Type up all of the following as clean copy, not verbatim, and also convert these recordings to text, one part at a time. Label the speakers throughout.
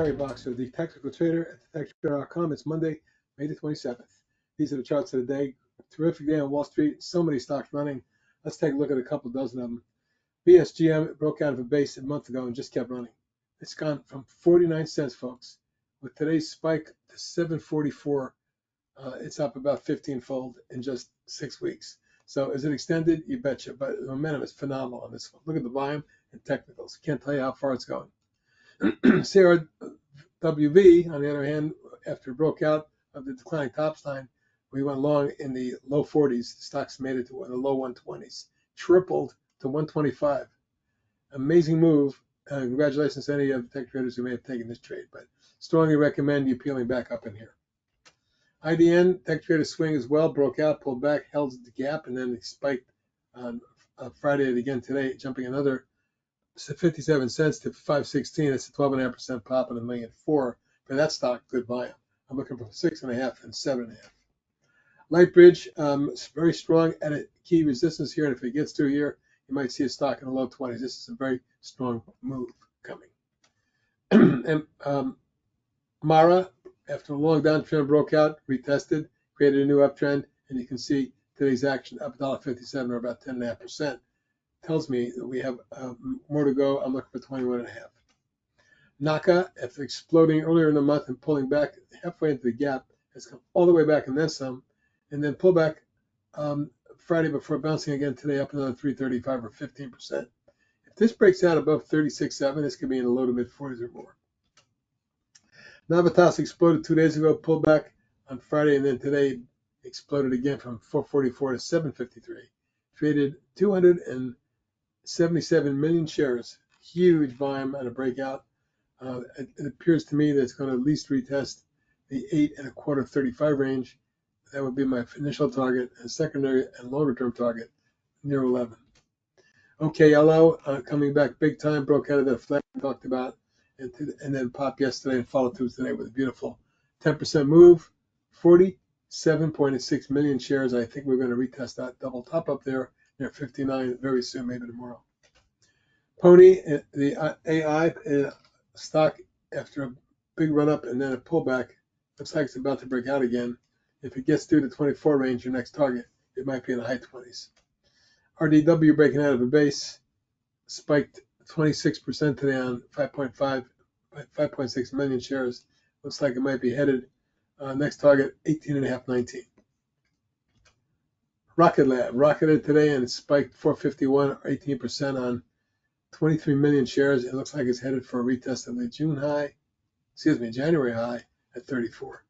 Speaker 1: Gary Boxer, the technical trader at thetechtrader.com. It's Monday, May the 27th. These are the charts of the day. Terrific day on Wall Street. So many stocks running. Let's take a look at a couple dozen of them. BSGM broke out of a base a month ago and just kept running. It's gone from 49 cents, folks. With today's spike to 744, it's up about 15-fold in just 6 weeks. So is it extended? You betcha. But the momentum is phenomenal on this one. Look at the volume and technicals. Can't tell you how far it's going. SARE WV, on the other hand, after it broke out of the declining top line, we went long in the low 40s. The stocks made it to the low 120s, tripled to 125. Amazing move. Congratulations to any of the tech traders who may have taken this trade, but strongly recommend you peeling back up in here. IDN, tech trader swing as well, broke out, pulled back, held the gap, and then it spiked on Friday again today, jumping another 57 cents to 516. It's a 12.5% pop and $1.4 million for that stock. Good volume. I'm looking for 6.5 and 7.5. Lightbridge, very strong at a key resistance here, and if it gets through here, you might see a stock in the low 20s. This is a very strong move coming. And Mara, after a long downtrend, broke out, retested, created a new uptrend, and you can see today's action up $1.57 or about 10.5%. Tells me that we have more to go. I'm looking for 21.5. Naka, after exploding earlier in the month and pulling back halfway into the gap, has come all the way back and then some, and then pull back Friday before bouncing again today up another 335 or 15%. If this breaks out above 36.7, this could be in the low to mid 40s or more. Navitas exploded 2 days ago, pulled back on Friday, and then today exploded again from 444 to 753. Traded 277 million shares, huge volume and a breakout. It appears to me that it's going to at least retest the 8.25 35 range. That would be my initial target, and secondary and longer term target near 11. OKLO coming back big time, broke out of that flag we talked about, and then popped yesterday and followed through today with a beautiful 10% move, 47.6 million shares. I think we're going to retest that double top up there near 59 very soon, maybe tomorrow. Pony, the AI stock, after a big run up and then a pullback, looks like it's about to break out again. If it gets through the 24 range, your next target, it might be in the high 20s. RDW breaking out of a base, spiked 26% today on 5.6 million shares. Looks like it might be headed. Next target, 18.5, 19. Rocket Lab rocketed today and it spiked 451 or 18% on 23 million shares. It looks like it's headed for a retest of the January high at 34.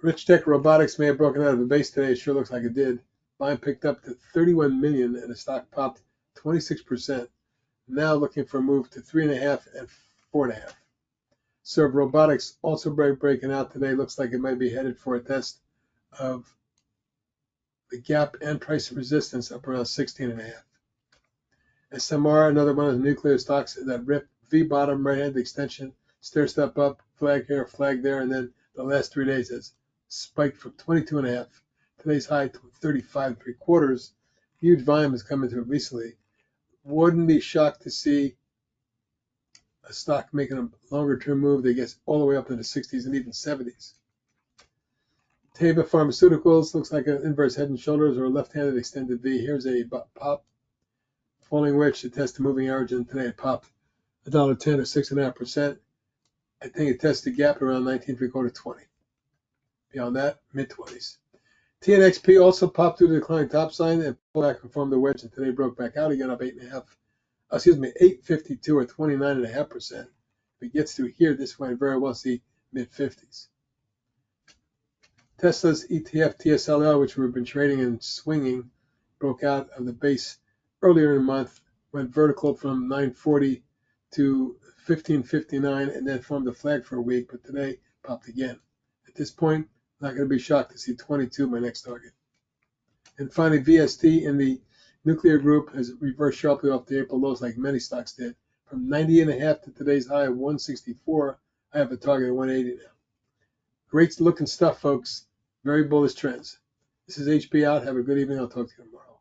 Speaker 1: Rich Tech Robotics may have broken out of the base today. It sure looks like it did. Volume picked up to 31 million and the stock popped 26%. Now looking for a move to 3.5 and 4.5. Serve Robotics also breaking out today. Looks like it might be headed for a test of the gap and price resistance up around 16.5. SMR, another one of the nuclear stocks that ripped V bottom right hand extension, stair step up, flag here, flag there, and then the last 3 days has spiked from 22.5. Today's high to 35.75. Huge volume has come into it recently. Wouldn't be shocked to see a stock making a longer term move that gets all the way up into the 60s and even 70s. Teva Pharmaceuticals looks like an inverse head and shoulders or a left-handed extended V. Here's a pop, following which to test the moving average, and today it popped $1.10 or 6.5%. I think it tests the gap around 19.75, 20. Beyond that, mid-20s. TNXP also popped through the declining top sign and pulled back and formed the wedge, and today broke back out again up 8.52 or 29.5%. If it gets through here, this might very well see mid-50s. Tesla's ETF TSLL, which we've been trading and swinging, broke out of the base earlier in the month, went vertical from 940 to 1559, and then formed a flag for a week, but today popped again. At this point, I'm not going to be shocked to see 22, my next target. And finally, VST in the nuclear group has reversed sharply off the April lows like many stocks did. From 90.5 to today's high of 164, I have a target of 180 now. Great looking stuff, folks. Very bullish trends. This is HB out. Have a good evening. I'll talk to you tomorrow.